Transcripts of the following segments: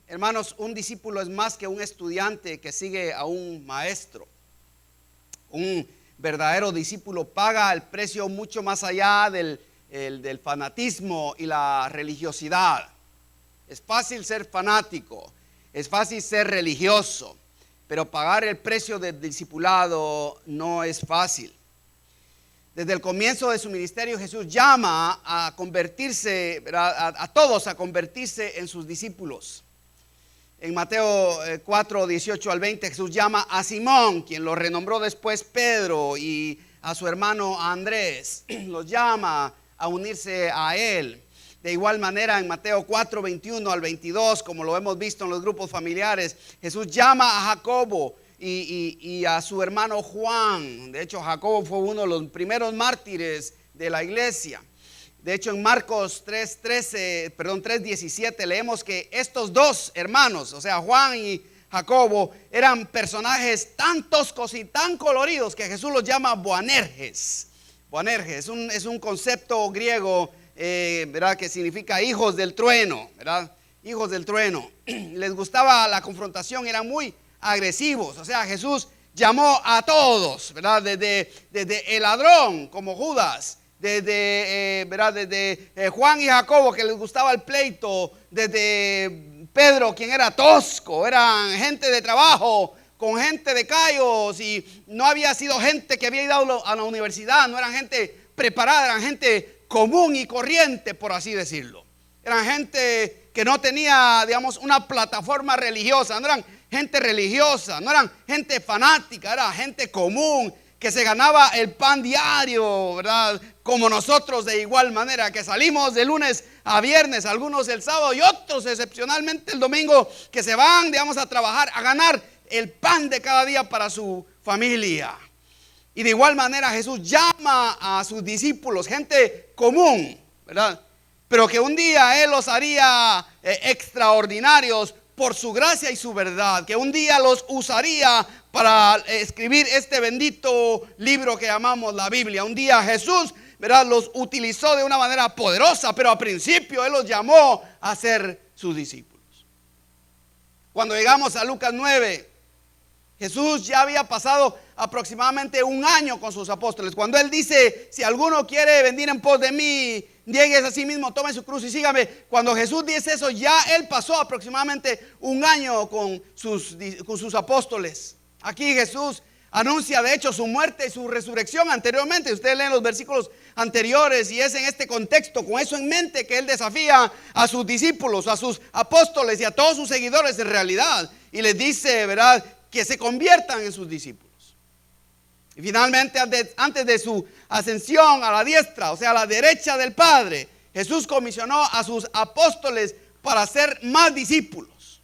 Hermanos, un discípulo es más que un estudiante que sigue a un maestro. Un verdadero discípulo paga el precio mucho más allá del fanatismo y la religiosidad. Es fácil ser fanático, es fácil ser religioso, pero pagar el precio del discipulado no es fácil. Desde el comienzo de su ministerio, Jesús llama a convertirse, a todos a convertirse en sus discípulos. En Mateo 4, 18 al 20, Jesús llama a Simón, quien lo renombró después Pedro, y a su hermano Andrés. Los llama a unirse a él. De igual manera, en Mateo 4, 21 al 22, como lo hemos visto en los grupos familiares, Jesús llama a Jacobo y a su hermano Juan. De hecho, Jacobo fue uno de los primeros mártires de la iglesia. De hecho, en Marcos 3:17 leemos que estos dos hermanos, o sea, Juan y Jacobo, eran personajes tan toscos y tan coloridos que Jesús los llama Boanerges. Boanerges es un concepto griego, ¿verdad? Que significa hijos del trueno, ¿verdad? Hijos del trueno. Les gustaba la confrontación, eran muy agresivos. O sea, Jesús llamó a todos, ¿verdad? Desde el ladrón como Judas, desde Juan y Jacobo, que les gustaba el pleito, desde Pedro, quien era tosco, eran gente de trabajo con gente de callos, y no había sido gente que había ido a la universidad, no eran gente preparada, eran gente común y corriente, por así decirlo. Eran gente que no tenía, digamos, una plataforma religiosa, no eran gente religiosa, no eran gente fanática, era gente común que se ganaba el pan diario, ¿verdad? Como nosotros, de igual manera, que salimos de lunes a viernes, algunos el sábado y otros excepcionalmente el domingo, que se van, digamos, a trabajar, a ganar el pan de cada día para su familia. Y de igual manera Jesús llama a sus discípulos, gente común, ¿verdad? Pero que un día Él los haría extraordinarios por su gracia y su verdad, que un día los usaría para escribir este bendito libro que llamamos la Biblia. Un día Jesús, ¿verdad?, los utilizó de una manera poderosa, pero al principio Él los llamó a ser sus discípulos. Cuando llegamos a Lucas 9, Jesús ya había pasado aproximadamente un año con sus apóstoles. Cuando Él dice, si alguno quiere venir en pos de mí, nieguese a sí mismo, tome su cruz y sígame. Cuando Jesús dice eso, ya Él pasó aproximadamente un año con sus apóstoles. Aquí Jesús anuncia de hecho su muerte y su resurrección anteriormente. Ustedes leen los versículos anteriores y es en este contexto, con eso en mente, que Él desafía a sus discípulos, a sus apóstoles y a todos sus seguidores en realidad. Y les dice, ¿verdad?, que se conviertan en sus discípulos. Y finalmente, antes de su ascensión a la diestra, o sea, a la derecha del Padre, Jesús comisionó a sus apóstoles para hacer más discípulos.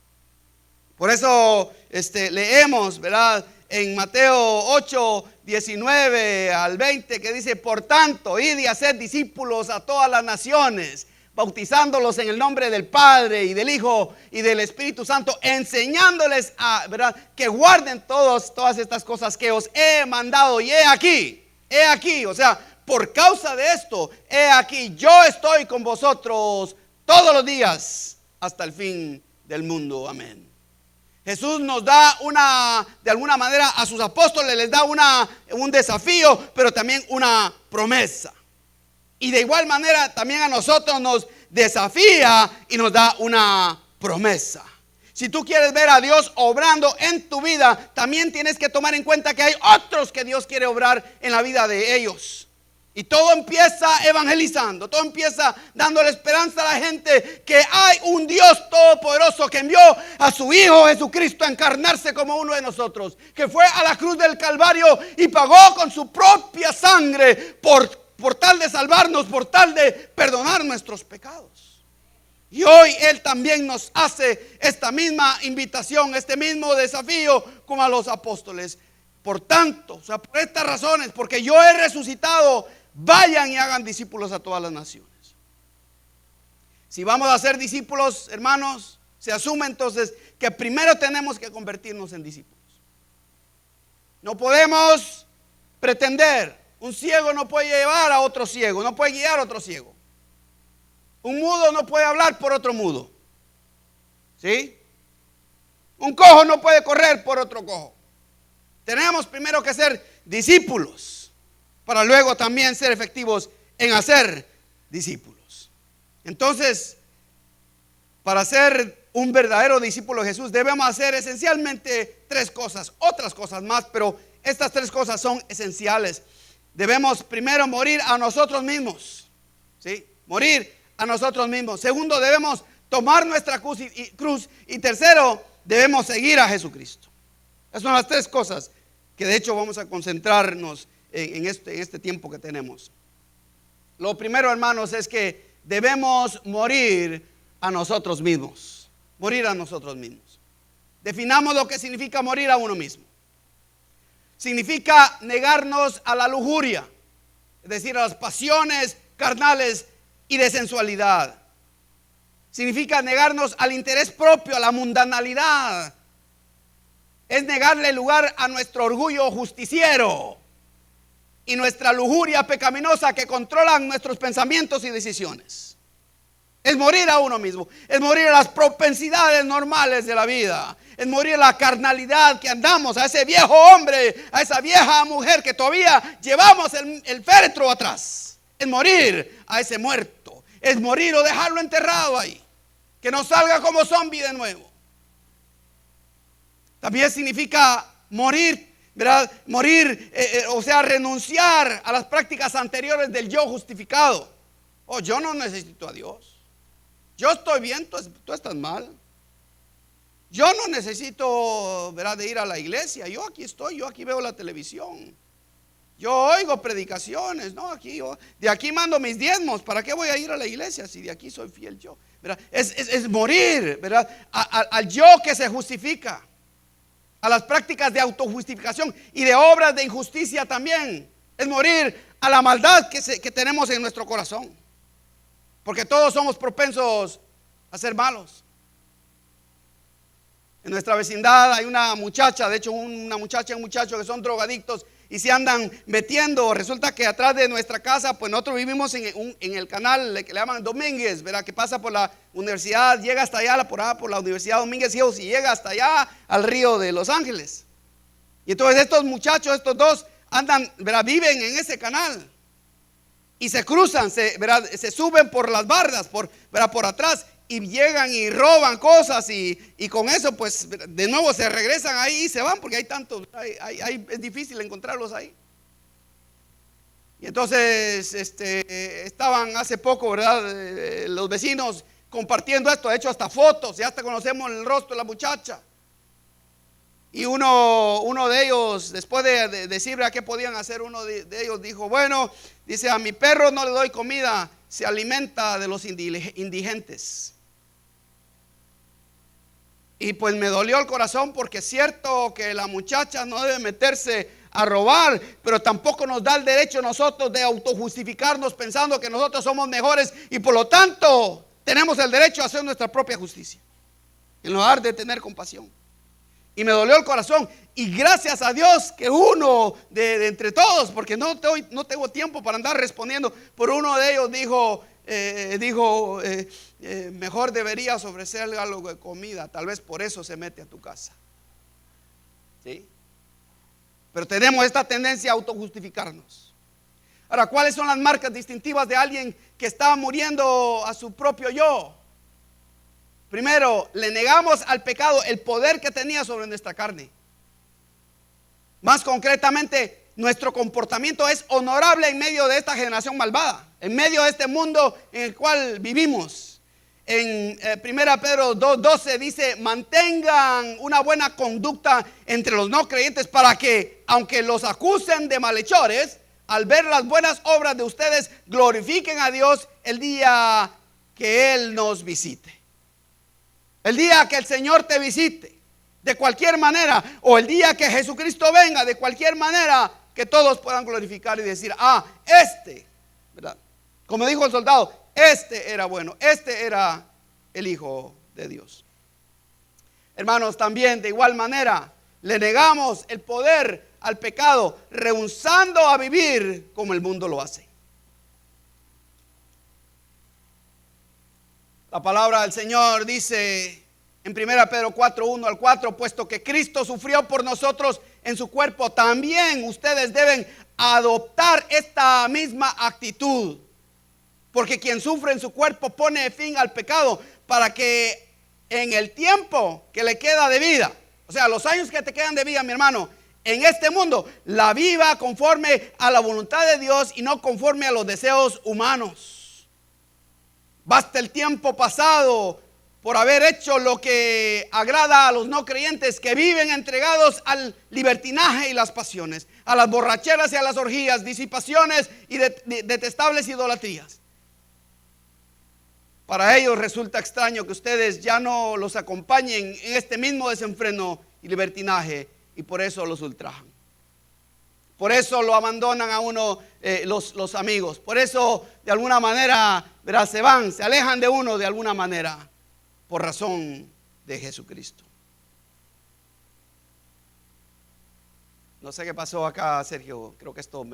Por eso leemos, ¿verdad?, en Mateo 8, 19 al 20, que dice: por tanto, id y haced discípulos a todas las naciones, bautizándolos en el nombre del Padre y del Hijo y del Espíritu Santo, enseñándoles ¿verdad?, que guarden todas estas cosas que os he mandado. Y he aquí, o sea, por causa de esto, he aquí, yo estoy con vosotros todos los días hasta el fin del mundo. Amén. Jesús nos da de alguna manera a sus apóstoles les da un desafío, pero también una promesa. Y de igual manera también a nosotros nos desafía y nos da una promesa. Si tú quieres ver a Dios obrando en tu vida, también tienes que tomar en cuenta que hay otros que Dios quiere obrar en la vida de ellos. Y todo empieza evangelizando, todo empieza dándole esperanza a la gente que hay un Dios todopoderoso que envió a su Hijo Jesucristo a encarnarse como uno de nosotros, que fue a la cruz del Calvario y pagó con su propia sangre por tal de salvarnos, por tal de perdonar nuestros pecados. Y hoy Él también nos hace esta misma invitación, este mismo desafío como a los apóstoles. Por tanto, o sea, por estas razones, porque yo he resucitado, vayan y hagan discípulos a todas las naciones. Si vamos a ser discípulos, hermanos, se asume entonces que primero tenemos que convertirnos en discípulos. No podemos pretender. Un ciego no puede llevar a otro ciego, no puede guiar a otro ciego. Un mudo no puede hablar por otro mudo. ¿Sí? Un cojo no puede correr por otro cojo. Tenemos primero que ser discípulos para luego también ser efectivos en hacer discípulos. Entonces, para ser un verdadero discípulo de Jesús debemos hacer esencialmente tres cosas, otras cosas más, pero estas tres cosas son esenciales. Debemos primero morir a nosotros mismos, ¿sí? Morir a nosotros mismos. Segundo, debemos tomar nuestra cruz. Y tercero, debemos seguir a Jesucristo. Esas son las tres cosas que de hecho vamos a concentrarnos en este tiempo que tenemos. Lo primero, hermanos, es que debemos morir a nosotros mismos. Morir a nosotros mismos. Definamos lo que significa morir a uno mismo. Significa negarnos a la lujuria, es decir, a las pasiones carnales y de sensualidad. Significa negarnos al interés propio, a la mundanalidad. Es negarle lugar a nuestro orgullo justiciero y nuestra lujuria pecaminosa que controlan nuestros pensamientos y decisiones. Es morir a uno mismo, es morir a las propensidades normales de la vida, es morir a la carnalidad que andamos, a ese viejo hombre, a esa vieja mujer que todavía llevamos el féretro atrás. Es morir a ese muerto, es morir o dejarlo enterrado ahí, que no salga como zombie de nuevo. También significa morir, ¿verdad? Morir, o sea, renunciar a las prácticas anteriores del yo justificado. Oh, yo no necesito a Dios. Yo estoy bien, tú estás mal. Yo no necesito, ¿verdad?, de ir a la iglesia. Yo aquí estoy, yo aquí veo la televisión. Yo oigo predicaciones, ¿no? De aquí mando mis diezmos. ¿Para qué voy a ir a la iglesia si de aquí soy fiel yo? ¿Verdad? Es morir, ¿verdad?, al yo que se justifica, a las prácticas de autojustificación y de obras de injusticia también. Es morir a la maldad que tenemos en nuestro corazón. Porque todos somos propensos a ser malos. En nuestra vecindad hay una muchacha, de hecho una muchacha y un muchacho que son drogadictos y se andan metiendo. Resulta que atrás de nuestra casa, pues nosotros vivimos en el canal que le llaman Domínguez, ¿verdad?, que pasa por la universidad, llega hasta allá, por la Universidad Domínguez y llega hasta allá al río de Los Ángeles. Y entonces estos muchachos, estos dos, andan, ¿verdad?, viven en ese canal. Y se cruzan, se suben por las bardas, por atrás, y llegan y roban cosas y con eso pues de nuevo se regresan ahí y se van porque hay tantos, es difícil encontrarlos ahí. Y entonces estaban hace poco, ¿verdad?, los vecinos compartiendo esto, de hecho hasta fotos, y hasta conocemos el rostro de la muchacha. Y uno de ellos, después de decir a qué podían hacer, uno de ellos dijo, bueno, dice, a mi perro no le doy comida, se alimenta de los indigentes. Y pues me dolió el corazón porque es cierto que la muchacha no debe meterse a robar, pero tampoco nos da el derecho nosotros de autojustificarnos pensando que nosotros somos mejores y por lo tanto tenemos el derecho a hacer nuestra propia justicia, en lugar de tener compasión. Y me dolió el corazón. Y gracias a Dios que uno de entre todos, porque no tengo tiempo para andar respondiendo, por uno de ellos dijo, mejor deberías ofrecerle algo de comida. Tal vez por eso se mete a tu casa. ¿Sí? Pero tenemos esta tendencia a autojustificarnos. Ahora, ¿cuáles son las marcas distintivas de alguien que está muriendo a su propio yo? Primero, le negamos al pecado el poder que tenía sobre nuestra carne. Más concretamente, nuestro comportamiento es honorable en medio de esta generación malvada, en medio de este mundo en el cual vivimos. En 1 Pedro 2:12 dice, mantengan una buena conducta entre los no creyentes para que, aunque los acusen de malhechores, al ver las buenas obras de ustedes, glorifiquen a Dios el día que Él nos visite. El día que el Señor te visite, de cualquier manera, o el día que Jesucristo venga, de cualquier manera, que todos puedan glorificar y decir, ¿verdad? Como dijo el soldado, era bueno, era el Hijo de Dios. Hermanos, también de igual manera, le negamos el poder al pecado, rehusando a vivir como el mundo lo hace. La palabra del Señor dice En 1 Pedro 4, 1 al 4, puesto que Cristo sufrió por nosotros en su cuerpo, también ustedes deben adoptar esta misma actitud. Porque quien sufre en su cuerpo pone fin al pecado, para que en el tiempo que le queda de vida, o sea, los años que te quedan de vida, mi hermano, en este mundo, la viva conforme a la voluntad de Dios y no conforme a los deseos humanos. Basta el tiempo pasado por haber hecho lo que agrada a los no creyentes, que viven entregados al libertinaje y las pasiones, a las borracheras y a las orgías, disipaciones y detestables idolatrías. Para ellos resulta extraño que ustedes ya no los acompañen en este mismo desenfreno y libertinaje, y por eso los ultrajan. Por eso lo abandonan a uno los amigos. Por eso de alguna manera, ¿verdad?, se alejan de uno de alguna manera, por razón de Jesucristo. No sé qué pasó acá, Sergio. Creo que esto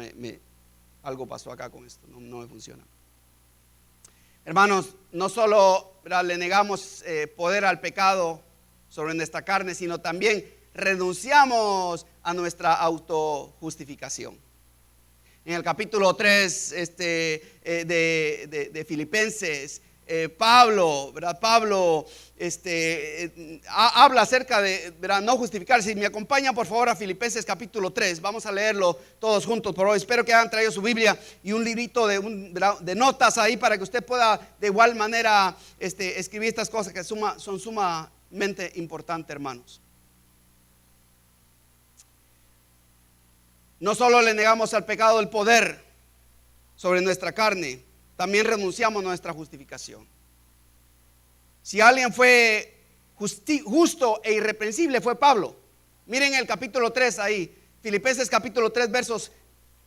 algo pasó acá con esto. No me funciona. Hermanos, no solo, ¿verdad?, le negamos poder al pecado sobre nuestra carne, sino también renunciamos a nuestra autojustificación. En el capítulo 3 de Filipenses, Pablo, ¿verdad? Habla acerca de, ¿verdad?, no justificarse. Si me acompañan por favor a Filipenses capítulo 3, vamos a leerlo todos juntos por hoy. Espero que hayan traído su Biblia y un librito de notas ahí para que usted pueda de igual manera escribir estas cosas que son sumamente importantes, hermanos. No solo le negamos al pecado el poder sobre nuestra carne, también renunciamos a nuestra justificación. Si alguien fue justo e irreprensible, fue Pablo. Miren el capítulo 3 ahí, Filipenses capítulo 3 versos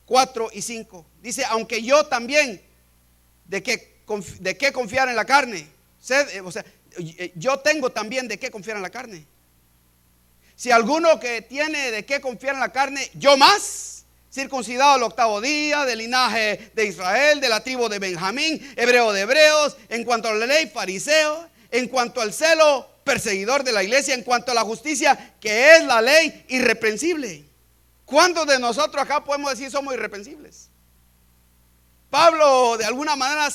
4 y 5. Dice, aunque yo también, ¿de qué confiar en la carne? Yo tengo también de qué confiar en la carne. Si alguno que tiene de qué confiar en la carne, yo más, circuncidado al 8º día, del linaje de Israel, de la tribu de Benjamín, hebreo de hebreos, en cuanto a la ley, fariseo, en cuanto al celo, perseguidor de la iglesia, en cuanto a la justicia, que es la ley, irreprensible. ¿Cuántos de nosotros acá podemos decir somos irreprensibles? Pablo de alguna manera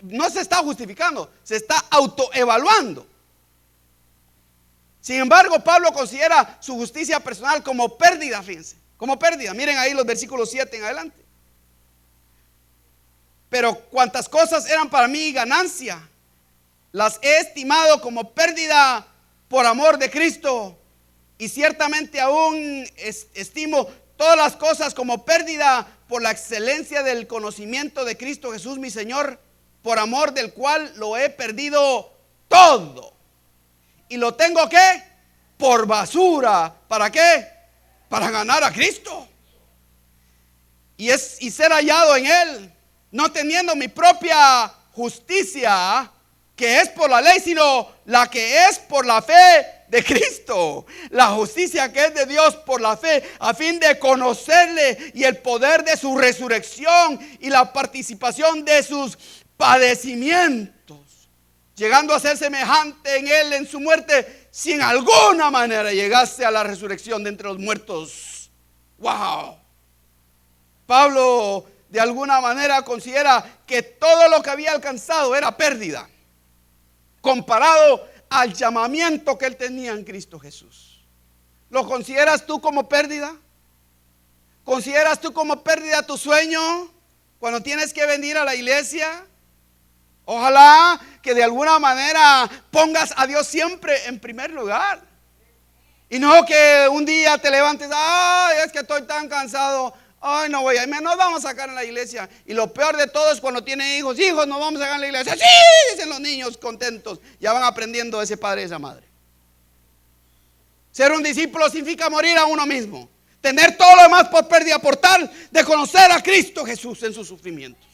no se está justificando, se está autoevaluando. Sin embargo, Pablo considera su justicia personal como pérdida, fíjense, como pérdida. Miren ahí los versículos 7 en adelante. Pero cuantas cosas eran para mí ganancia, las he estimado como pérdida por amor de Cristo. Y ciertamente aún estimo todas las cosas como pérdida por la excelencia del conocimiento de Cristo Jesús mi Señor, por amor del cual lo he perdido todo. Y lo tengo ¿qué? Por basura. ¿Para qué? Para ganar a Cristo. Y ser hallado en Él, no teniendo mi propia justicia, que es por la ley, sino la que es por la fe de Cristo. La justicia que es de Dios por la fe, a fin de conocerle y el poder de su resurrección y la participación de sus padecimientos, llegando a ser semejante en Él en su muerte, si en alguna manera llegase a la resurrección de entre los muertos. ¡Wow! Pablo de alguna manera considera que todo lo que había alcanzado era pérdida comparado al llamamiento que él tenía en Cristo Jesús. ¿Lo consideras tú como pérdida? ¿Consideras tú como pérdida tu sueño cuando tienes que venir a la iglesia? Ojalá que de alguna manera pongas a Dios siempre en primer lugar. Y no que un día te levantes, ay, es que estoy tan cansado, ay, no voy a irme, nos vamos a sacar en la iglesia. Y lo peor de todo es cuando tiene hijos, nos vamos a sacar en la iglesia. Sí, dicen los niños contentos, ya van aprendiendo de ese padre y esa madre. Ser un discípulo significa morir a uno mismo, tener todo lo demás por pérdida, por tal de conocer a Cristo Jesús en sus sufrimientos.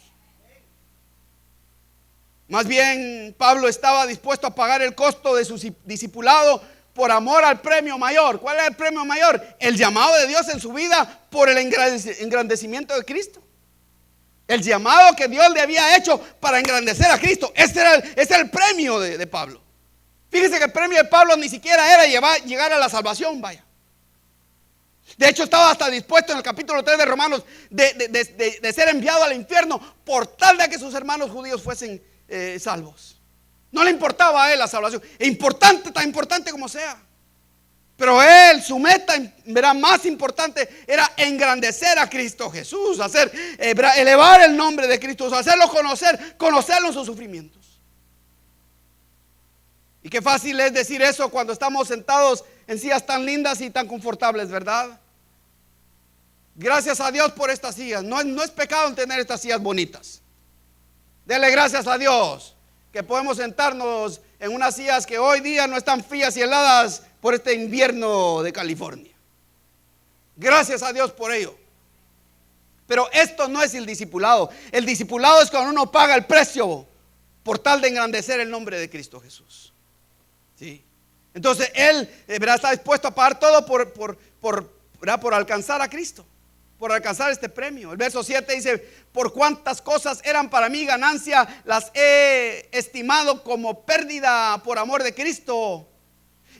Más bien, Pablo estaba dispuesto a pagar el costo de su discipulado por amor al premio mayor. ¿Cuál es el premio mayor? El llamado de Dios en su vida por el engrandecimiento de Cristo. El llamado que Dios le había hecho para engrandecer a Cristo. Ese era el premio de Pablo. Fíjese que el premio de Pablo ni siquiera era llegar a la salvación, vaya. De hecho, estaba hasta dispuesto en el capítulo 3 de Romanos de ser enviado al infierno por tal de que sus hermanos judíos fuesen salvos. No le importaba a él la salvación. Es importante, tan importante como sea. Pero él, su meta, verá, más importante era engrandecer a Cristo Jesús, elevar el nombre de Cristo, hacerlo conocerlo en sus sufrimientos. Y qué fácil es decir eso cuando estamos sentados en sillas tan lindas y tan confortables, ¿verdad? Gracias a Dios por estas sillas. No es pecado en tener estas sillas bonitas. Dele gracias a Dios que podemos sentarnos en unas sillas que hoy día no están frías y heladas por este invierno de California. Gracias a Dios por ello. Pero esto no es el discipulado. El discipulado es cuando uno paga el precio por tal de engrandecer el nombre de Cristo Jesús. ¿Sí? Entonces él está dispuesto a pagar todo por alcanzar a Cristo, por alcanzar este premio. El verso 7 dice: por cuantas cosas eran para mí ganancia, las he estimado como pérdida por amor de Cristo.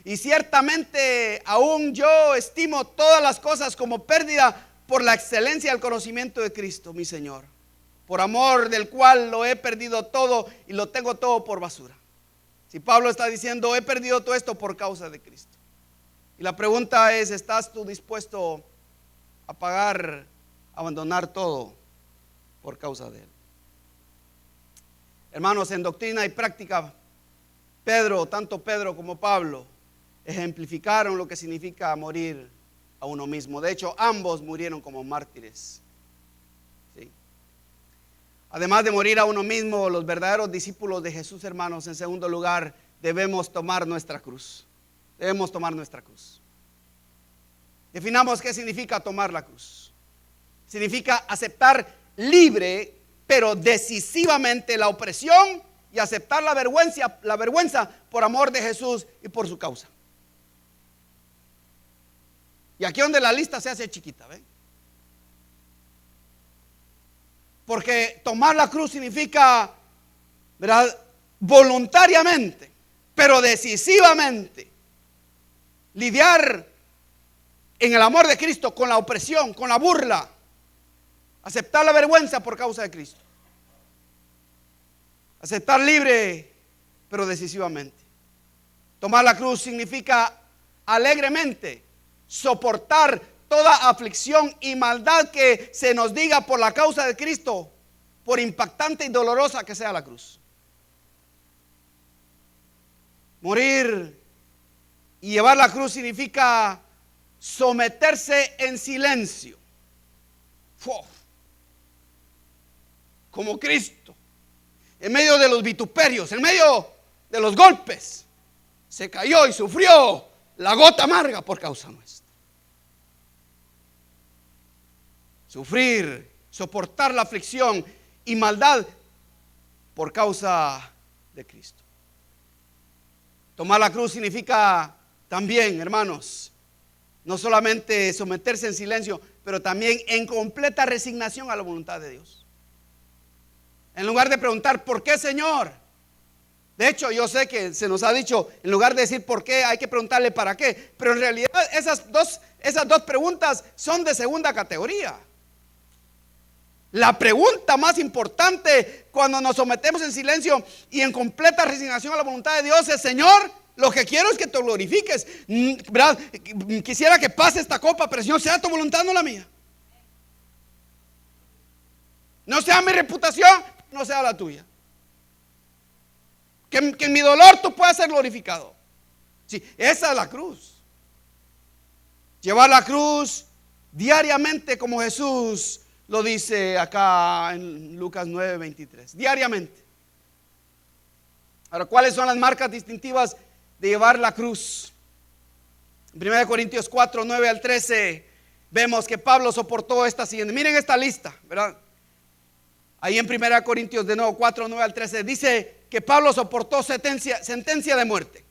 Y ciertamente aún yo estimo todas las cosas como pérdida por la excelencia del conocimiento de Cristo, mi Señor, por amor del cual lo he perdido todo y lo tengo todo por basura. Si Pablo está diciendo: he perdido todo esto por causa de Cristo. Y la pregunta es: ¿estás tú dispuesto a abandonar todo por causa de Él? Hermanos, en doctrina y práctica, tanto Pedro como Pablo, ejemplificaron lo que significa morir a uno mismo. De hecho, ambos murieron como mártires. ¿Sí? Además de morir a uno mismo, los verdaderos discípulos de Jesús, hermanos, en segundo lugar, debemos tomar nuestra cruz. Debemos tomar nuestra cruz. Definamos qué significa tomar la cruz. Significa aceptar libre, pero decisivamente la opresión y aceptar la vergüenza por amor de Jesús y por su causa. Y aquí donde la lista se hace chiquita, ¿ven? Porque tomar la cruz significa, ¿verdad?, voluntariamente, pero decisivamente, lidiar en el amor de Cristo con la opresión, con la burla, aceptar la vergüenza por causa de Cristo. Aceptar libre, pero decisivamente. Tomar la cruz significa alegremente soportar toda aflicción y maldad que se nos diga por la causa de Cristo, por impactante y dolorosa que sea la cruz. Morir y llevar la cruz significa someterse en silencio, como Cristo, en medio de los vituperios, en medio de los golpes, se cayó y sufrió la gota amarga por causa nuestra. Sufrir, soportar la aflicción y maldad por causa de Cristo. Tomar la cruz significa también, hermanos, no solamente someterse en silencio, pero también en completa resignación a la voluntad de Dios. En lugar de preguntar: ¿por qué, Señor? De hecho, yo sé que se nos ha dicho, en lugar de decir por qué, hay que preguntarle para qué. Pero en realidad esas dos preguntas son de segunda categoría. La pregunta más importante cuando nos sometemos en silencio y en completa resignación a la voluntad de Dios es: Señor, lo que quiero es que te glorifiques, ¿verdad? Quisiera que pase esta copa, pero Señor, sea tu voluntad, no la mía. No sea mi reputación, no sea la tuya. Que en mi dolor tú puedas ser glorificado. Sí, esa es la cruz. Llevar la cruz diariamente, como Jesús lo dice acá en Lucas 9:23. Diariamente. Ahora, ¿cuáles son las marcas distintivas de llevar la cruz? En 1 Corintios 4, 9 al 13 vemos que Pablo soportó esta siguiente. Miren esta lista, ¿verdad? Ahí en 1 Corintios de nuevo 4, 9 al 13 dice que Pablo soportó sentencia de muerte.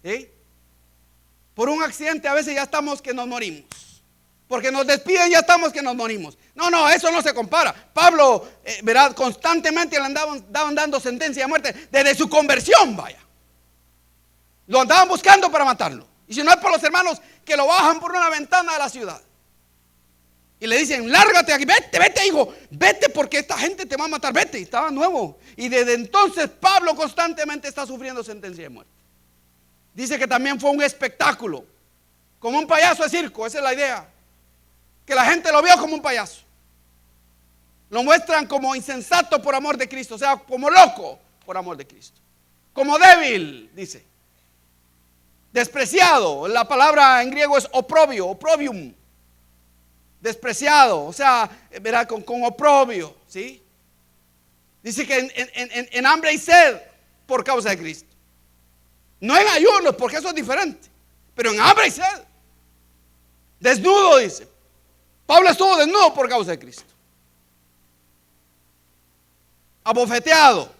¿Sí? Por un accidente a veces ya estamos que nos morimos. Porque nos despiden, ya estamos que nos morimos. No, eso no se compara. Pablo, ¿verdad?, constantemente le andaban dando sentencia de muerte desde su conversión, vaya. Lo andaban buscando para matarlo. Y si no es por los hermanos que lo bajan por una ventana de la ciudad y le dicen: lárgate aquí, vete, vete, hijo, vete, porque esta gente te va a matar, vete. Y estaba nuevo. Y desde entonces Pablo constantemente está sufriendo sentencia de muerte. Dice que también fue un espectáculo, como un payaso de circo. Esa es la idea, que la gente lo vio como un payaso. Lo muestran como insensato por amor de Cristo, o sea, como loco por amor de Cristo, como débil, dice, despreciado. La palabra en griego es oprobio, oprobium, despreciado, o sea, verá, con oprobio, ¿sí? Dice que en hambre y sed por causa de Cristo. No en ayunos, porque eso es diferente, pero en hambre y sed. Desnudo, dice. Pablo estuvo desnudo por causa de Cristo. Abofeteado,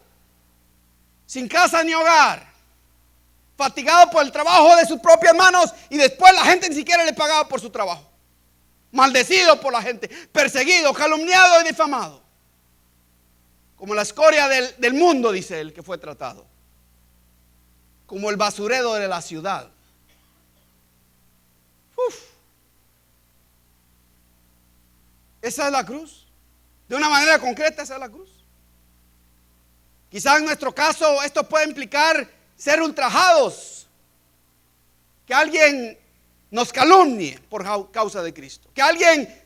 sin casa ni hogar, fatigado por el trabajo de sus propias manos, y después la gente ni siquiera le pagaba por su trabajo. Maldecido por la gente, perseguido, calumniado y difamado, como la escoria del mundo, dice él, que fue tratado, como el basurero de la ciudad. Esa es la cruz. De una manera concreta, esa es la cruz. Quizás en nuestro caso esto puede implicar ser ultrajados, que alguien nos calumnie por causa de Cristo, que alguien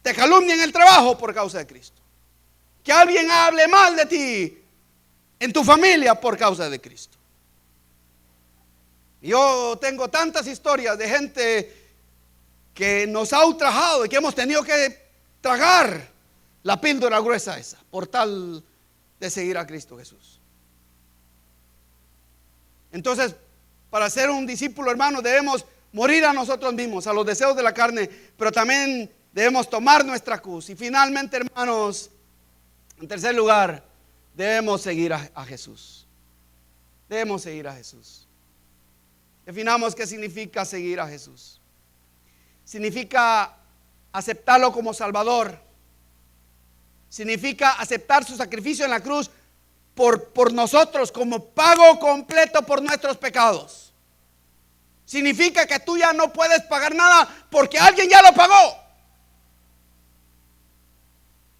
te calumnie en el trabajo por causa de Cristo, que alguien hable mal de ti en tu familia por causa de Cristo. Yo tengo tantas historias de gente que nos ha ultrajado y que hemos tenido que tragar la píldora gruesa esa por tal de seguir a Cristo Jesús. Entonces, para ser un discípulo, hermano, debemos morir a nosotros mismos, a los deseos de la carne, pero también debemos tomar nuestra cruz. Y finalmente, hermanos, en tercer lugar, debemos seguir a Jesús. Debemos seguir a Jesús. Definamos qué significa seguir a Jesús. Significa aceptarlo como Salvador. Significa aceptar su sacrificio en la cruz por nosotros como pago completo por nuestros pecados. Significa que tú ya no puedes pagar nada porque alguien ya lo pagó.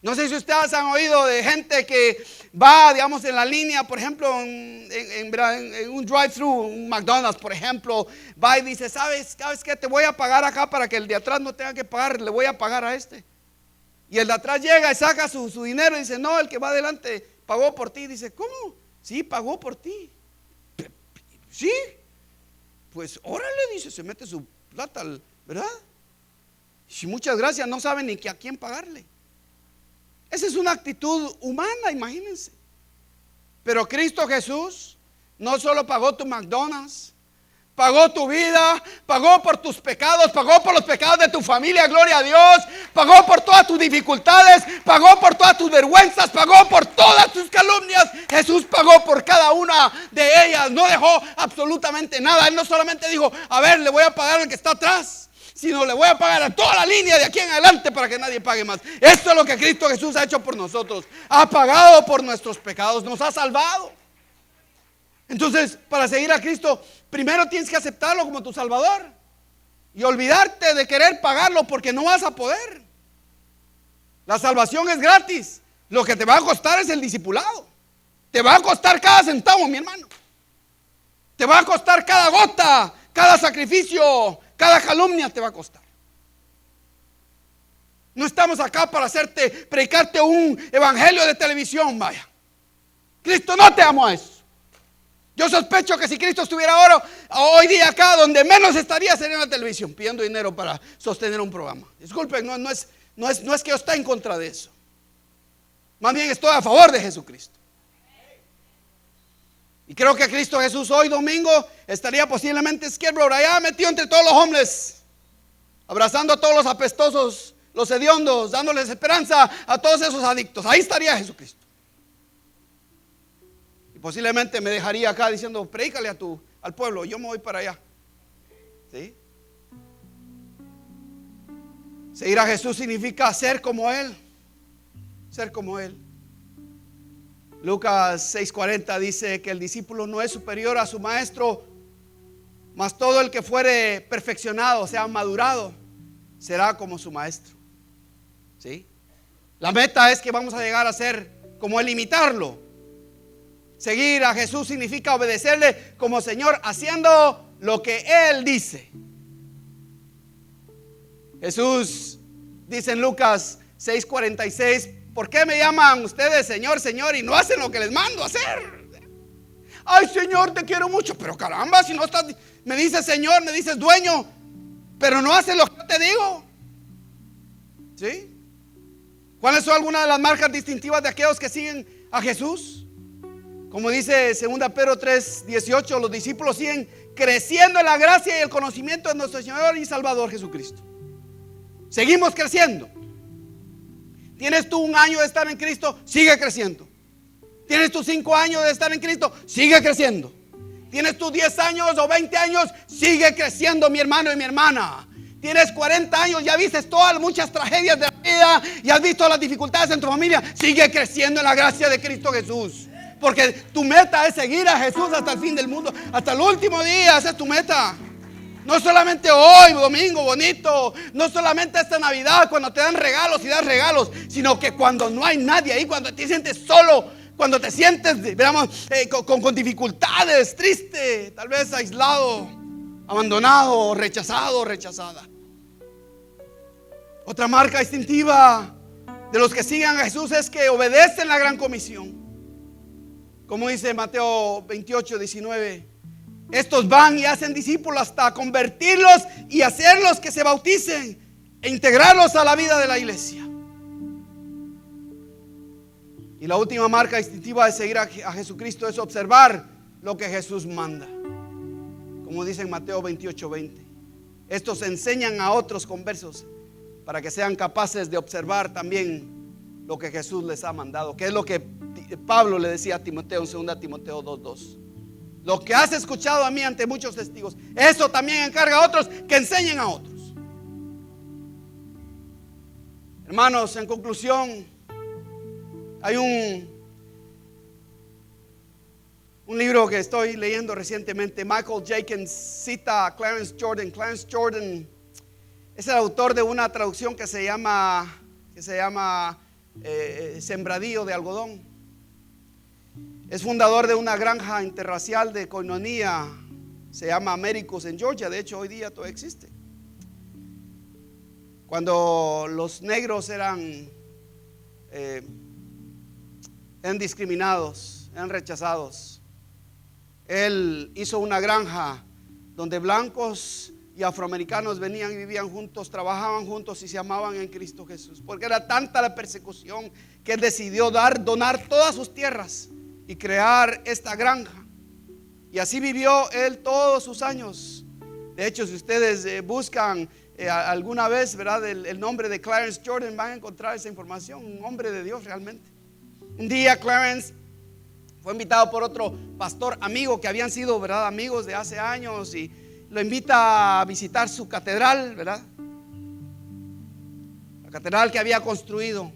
No sé si ustedes han oído de gente que va, digamos, en la línea, por ejemplo, en un drive-thru, un McDonald's, por ejemplo, va y dice: ¿Sabes qué? Te voy a pagar acá para que el de atrás no tenga que pagar, le voy a pagar a este. Y el de atrás llega y saca su dinero y dice: no, el que va adelante pagó por ti. Dice: ¿cómo? Sí, pagó por ti. ¿Sí? Pues órale, dice, se mete su plata, ¿verdad? Y muchas gracias, no sabe ni a quién pagarle. Esa es una actitud humana, imagínense. Pero Cristo Jesús no solo pagó tu McDonald's, pagó tu vida, pagó por tus pecados, pagó por los pecados de tu familia, gloria a Dios, pagó por todas tus dificultades, pagó por todas tus vergüenzas, pagó por todas tus calumnias. Jesús pagó por cada una de ellas, no dejó absolutamente nada. Él no solamente dijo: a ver, le voy a pagar al que está atrás, sino le voy a pagar a toda la línea de aquí en adelante para que nadie pague más. Esto es lo que Cristo Jesús ha hecho por nosotros. Ha pagado por nuestros pecados, nos ha salvado. Entonces, para seguir a Cristo, primero tienes que aceptarlo como tu Salvador y olvidarte de querer pagarlo, porque no vas a poder. La salvación es gratis. Lo que te va a costar es el discipulado. Te va a costar cada centavo, mi hermano. Te va a costar cada gota, cada sacrificio, cada calumnia te va a costar. No estamos acá para predicarte un evangelio de televisión, vaya. Cristo no te amó a eso. Yo sospecho que si Cristo estuviera ahora, hoy día acá, donde menos estaría sería en la televisión, pidiendo dinero para sostener un programa. Disculpen, no es que yo esté en contra de eso. Más bien estoy a favor de Jesucristo. Y creo que Cristo Jesús hoy domingo estaría posiblemente en Skid Row, allá metido entre todos los hombres, abrazando a todos los apestosos, los hediondos, dándoles esperanza a todos esos adictos. Ahí estaría Jesucristo. Y posiblemente me dejaría acá diciendo: predícale al pueblo, yo me voy para allá. ¿Sí? Seguir a Jesús significa ser como Él. Ser como Él. Lucas 6:40 dice que el discípulo no es superior a su maestro, Mas todo el que fuere perfeccionado, o sea, madurado, será como su maestro. ¿Sí? La meta es que vamos a llegar a ser como Él, imitarlo. Seguir a Jesús significa obedecerle como Señor, haciendo lo que Él dice. Jesús dice en Lucas 6:46: ¿por qué me llaman ustedes Señor, Señor, y no hacen lo que les mando hacer? Ay, Señor, te quiero mucho, pero caramba, si no estás, me dices Señor, me dices dueño, pero no haces lo que yo te digo. ¿Sí? ¿Cuáles son algunas de las marcas distintivas de aquellos que siguen a Jesús? Como dice 2 Pedro 3:18, los discípulos siguen creciendo en la gracia y el conocimiento de nuestro Señor y Salvador Jesucristo. Seguimos creciendo. ¿Tienes tú 1 año de estar en Cristo? Sigue creciendo. ¿Tienes tú 5 años de estar en Cristo? Sigue creciendo. ¿Tienes tú 10 años o 20 años? Sigue creciendo, mi hermano y mi hermana. Tienes 40 años, ya viste todas muchas tragedias de la vida y has visto las dificultades en tu familia. Sigue creciendo en la gracia de Cristo Jesús, porque tu meta es seguir a Jesús hasta el fin del mundo, hasta el último día. Esa es tu meta. No solamente hoy, domingo bonito, no solamente esta Navidad cuando te dan regalos y das regalos, sino que cuando no hay nadie ahí, cuando te sientes solo, cuando te sientes, digamos, con dificultades, triste, tal vez aislado, abandonado, rechazado, rechazada. Otra marca distintiva de los que sigan a Jesús es que obedecen la gran comisión. Como dice Mateo 28:19: estos van y hacen discípulos hasta convertirlos y hacerlos que se bauticen e integrarlos a la vida de la iglesia. Y la última marca distintiva de seguir a Jesucristo es observar lo que Jesús manda. Como dice en Mateo 28:20: estos enseñan a otros conversos para que sean capaces de observar también lo que Jesús les ha mandado, que es lo que Pablo le decía a Timoteo en 2 Timoteo 2:2. Lo que has escuchado a mí ante muchos testigos, eso también encarga a otros que enseñen a otros. Hermanos, en conclusión, hay un libro que estoy leyendo recientemente. Michael Jenkins cita a Clarence Jordan. Clarence Jordan es el autor de una traducción que se llama Sembradío de Algodón. Es fundador de una granja interracial de koinonia, se llama Americus, en Georgia. De hecho, hoy día todavía existe. Cuando los negros eran discriminados, eran rechazados, él hizo una granja donde blancos y afroamericanos venían y vivían juntos, trabajaban juntos y se amaban en Cristo Jesús. Porque era tanta la persecución que él decidió donar todas sus tierras y crear esta granja. Y así vivió él todos sus años. De hecho, si ustedes buscan alguna vez, ¿verdad?, el nombre de Clarence Jordan, van a encontrar esa información. Un hombre de Dios realmente. Un día Clarence fue invitado por otro pastor amigo que habían sido, ¿verdad?, amigos de hace años, y lo invita a visitar su catedral, ¿verdad? La catedral que había construido.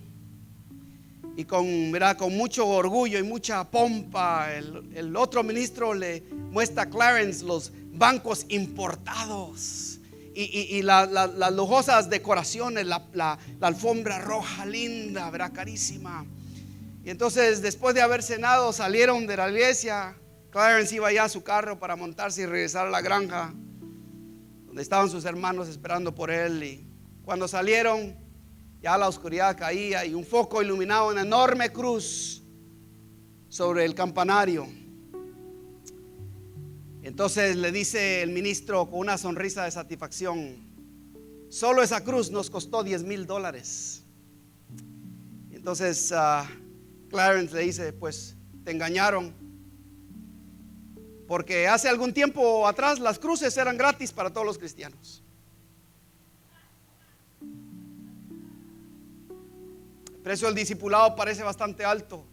Y con mucho orgullo y mucha pompa, el otro ministro le muestra a Clarence los bancos importados y las lujosas decoraciones, la alfombra roja linda, ¿verdad?, carísima. Y entonces, después de haber cenado, salieron de la iglesia. Clarence iba ya a su carro para montarse y regresar a la granja donde estaban sus hermanos esperando por él. Y cuando salieron, ya la oscuridad caía y un foco iluminaba una enorme cruz sobre el campanario. Entonces le dice el ministro con una sonrisa de satisfacción: solo esa cruz nos costó $10,000. Entonces Clarence le dice: pues te engañaron, porque hace algún tiempo atrás las cruces eran gratis para todos los cristianos. El precio del discipulado parece bastante alto.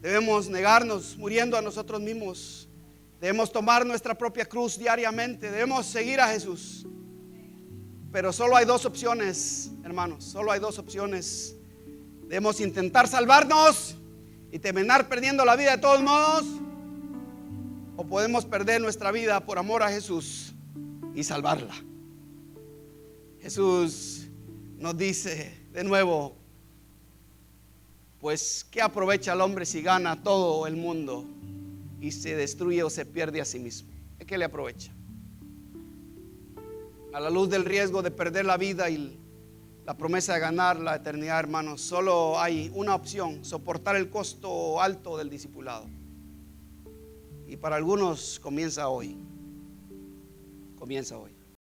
Debemos negarnos muriendo a nosotros mismos. Debemos tomar nuestra propia cruz diariamente. Debemos seguir a Jesús. Pero solo hay dos opciones, hermanos. Solo hay dos opciones. Debemos intentar salvarnos y terminar perdiendo la vida de todos modos, o podemos perder nuestra vida por amor a Jesús y salvarla. Jesús nos dice de nuevo, pues ¿qué aprovecha el hombre si gana todo el mundo y se destruye o se pierde a sí mismo? ¿Qué le aprovecha? A la luz del riesgo de perder la vida y la promesa de ganar la eternidad, hermanos, solo hay una opción: soportar el costo alto del discipulado. Y para algunos comienza hoy. Comienza hoy.